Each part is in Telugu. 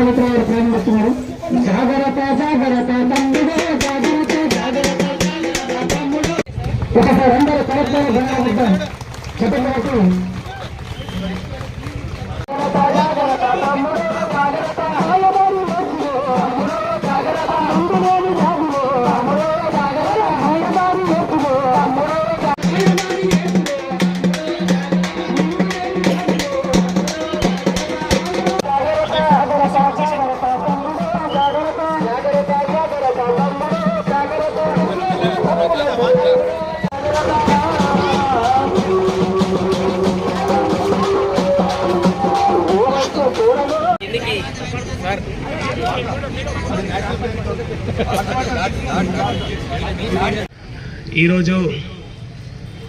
విశ్వామిత్ర ప్రారంభిస్తున్నారు. జాగ్రత్త జాగ్రత్త తమ్ముడు, జాగ్రత్త జాగ్రత్త తమ్ముడు. ఒకసారి అందరూ కరెక్ట్గా గమనిద్దాం. చెప్పబోతూ ఈరోజు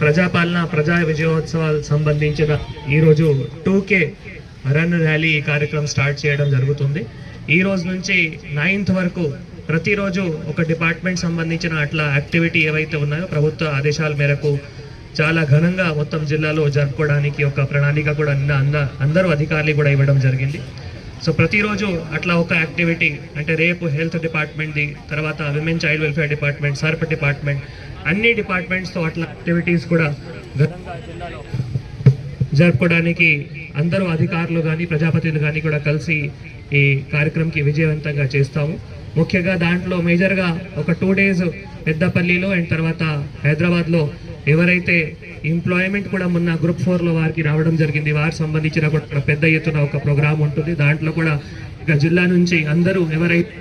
ప్రజాపాలన ప్రజా విజయోత్సవాలు సంబంధించిన ఈరోజు 2K రన్ ర్యాలీ కార్యక్రమం స్టార్ట్ చేయడం జరుగుతుంది. ఈ రోజు నుంచి 9th వరకు ప్రతిరోజు ఒక డిపార్ట్మెంట్ సంబంధించిన అట్లా యాక్టివిటీ ఏవైతే ఉన్నాయో ప్రభుత్వ ఆదేశాల మేరకు చాలా ఘనంగా మొత్తం జిల్లాలో జరుపుకోవడానికి ఒక ప్రణాళిక కూడా అందరూ అధికారులు కూడా ఇవ్వడం జరిగింది. సో ప్రతిరోజు అట్లా ఒక యాక్టివిటీ అంటే రేపు హెల్త్ డిపార్ట్మెంట్ది, తర్వాత women child welfare department, SERP department, అన్ని డిపార్ట్మెంట్స్తో అట్లా యాక్టివిటీస్ కూడా జరుపుకోవడానికి అందరూ అధికారులు కానీ ప్రజాపతిలు కానీ కూడా కలిసి ఈ కార్యక్రమంకి విజయవంతంగా చేస్తాము. ముఖ్యంగా దాంట్లో మేజర్గా ఒక 2 days పెద్దపల్లిలో అండ్ తర్వాత హైదరాబాద్లో ఎవరైతే ఎంప్లాయ్మెంట్ కూడా మొన్న గ్రూప్ 4లో వారికి రావడం జరిగింది, వారికి సంబంధించిన కూడా పెద్ద ఎత్తున ఒక ప్రోగ్రామ్ ఉంటుంది. దాంట్లో కూడా ఇక జిల్లా నుంచి అందరూ ఎవరైతే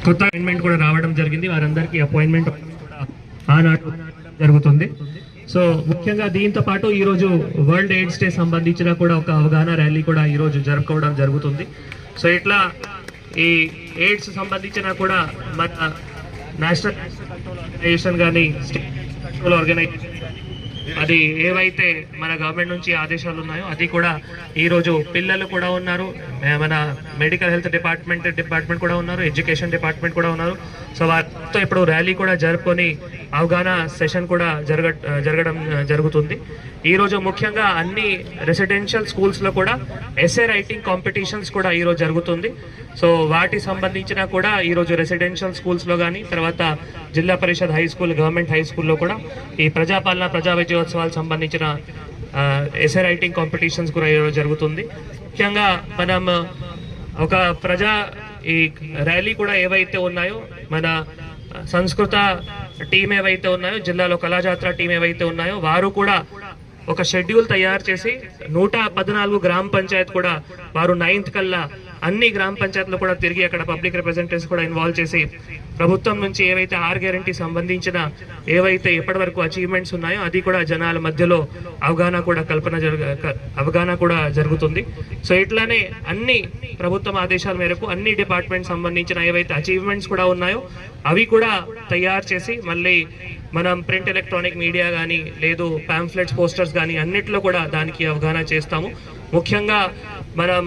కొత్త అపాయింట్మెంట్ కూడా రావడం జరిగింది, వారందరికీ అపాయింట్మెంట్ ఆనాడు జరుగుతుంది. సో ముఖ్యంగా దీంతో పాటు ఈరోజు వరల్డ్ ఎయిడ్స్ డే సంబంధించిన కూడా ఒక అవగాహన ర్యాలీ కూడా ఈరోజు జరుపుకోవడం జరుగుతుంది. సో ఇట్లా ఈ ఎయిడ్స్ సంబంధించిన కూడా మన నేషనల్ ఆర్గనైజేషన్ కానీ స్టేట్ కంట్రోల్ ఆర్గనైజేషన్ అది ఏవైతే మన గవర్నమెంట్ నుంచి ఆదేశాలు ఉన్నాయో అది కూడా ఈరోజు పిల్లలు కూడా ఉన్నారు, మన మెడికల్ హెల్త్ డిపార్ట్మెంట్ కూడా ఉన్నారు, ఎడ్యుకేషన్ డిపార్ట్మెంట్ కూడా ఉన్నారు. సో వారితో ఇప్పుడు ర్యాలీ కూడా జరుపుకొని అవగాహన సెషన్ కూడా జరగడం జరుగుతుంది. ఈరోజు ముఖ్యంగా అన్ని రెసిడెన్షియల్ స్కూల్స్లో కూడా ఎస్ఏ రైటింగ్ కాంపిటీషన్స్ కూడా ఈరోజు జరుగుతుంది. సో వాటి సంబంధించిన కూడా ఈరోజు రెసిడెన్షియల్ స్కూల్స్లో కానీ తర్వాత జిల్లా పరిషత్ హై స్కూల్, గవర్నమెంట్ హై స్కూల్లో కూడా ఈ ప్రజాపాలన ప్రజా విజయోత్సవాలకు సంబంధించిన ఎస్ఏ రైటింగ్ కాంపిటీషన్స్ కూడా ఈరోజు జరుగుతుంది. ముఖ్యంగా మనం ఒక ఈ ర్యాలీ కూడా ఏవైతే ఉన్నాయో మన సంస్కృత టీం ఏవైతే ఉన్నాయో, జిల్లాలో కళాజాత్ర టీం ఏవైతే ఉన్నాయో వారు కూడా ఒక షెడ్యూల్ తయారు చేసి 114 గ్రామ పంచాయత్ కూడా వారు 9th కల్లా అన్ని గ్రామ పంచాయతీలు కూడా తిరిగి అక్కడ పబ్లిక్ రిప్రజెంటేటివ్స్ కూడా ఇన్వాల్వ్ చేసి ప్రభుత్వం నుంచి ఏవైతే 6 గ్యారెంటీ సంబంధించిన ఏవైతే ఇప్పటి వరకు అచీవ్మెంట్స్ ఉన్నాయో అది కూడా జనాల మధ్యలో అవగాహన కూడా జరుగుతుంది. సో ఇట్లానే అన్ని ప్రభుత్వం ఆదేశాల మేరకు అన్ని డిపార్ట్మెంట్ సంబంధించిన ఏవైతే అచీవ్మెంట్స్ కూడా ఉన్నాయో అవి కూడా తయారు చేసి మళ్ళీ మనం ప్రింట్ ఎలక్ట్రానిక్ మీడియా కానీ లేదు పాంఫ్లెట్స్, పోస్టర్స్ కానీ అన్నిట్లో కూడా దానికి అవగాహన చేస్తాము. ముఖ్యంగా మనం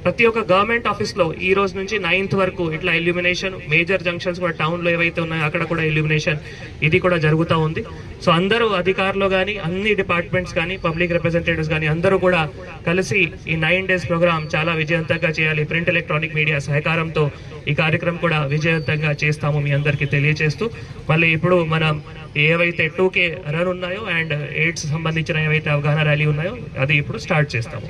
ప్రతి ఒక్క గవర్నమెంట్ ఆఫీస్లో ఈ రోజు నుంచి 9th వరకు ఇట్లా ఇల్యూమినేషన్, మేజర్ జంక్షన్స్ కూడా టౌన్లో ఏవైతే ఉన్నాయో అక్కడ కూడా ఇల్యూమినేషన్ ఇది కూడా జరుగుతూ ఉంది. సో అందరూ అధికారులు కానీ అన్ని డిపార్ట్మెంట్స్ కానీ పబ్లిక్ రిప్రజెంటేటివ్స్ కానీ అందరూ కూడా కలిసి ఈ 9 days ప్రోగ్రామ్ చాలా విజయవంతంగా చేయాలి. ప్రింట్ ఎలక్ట్రానిక్ మీడియా సహకారంతో ఈ కార్యక్రమం కూడా విజయవంతంగా చేస్తాము మీ అందరికీ తెలియజేస్తూ మళ్ళీ ఇప్పుడు మనం ఏవైతే 2K రన్ ఉన్నాయో అండ్ ఎయిడ్స్ సంబంధించిన ఏవైతే అవగాహన ర్యాలీ ఉన్నాయో అది ఇప్పుడు స్టార్ట్ చేస్తాము.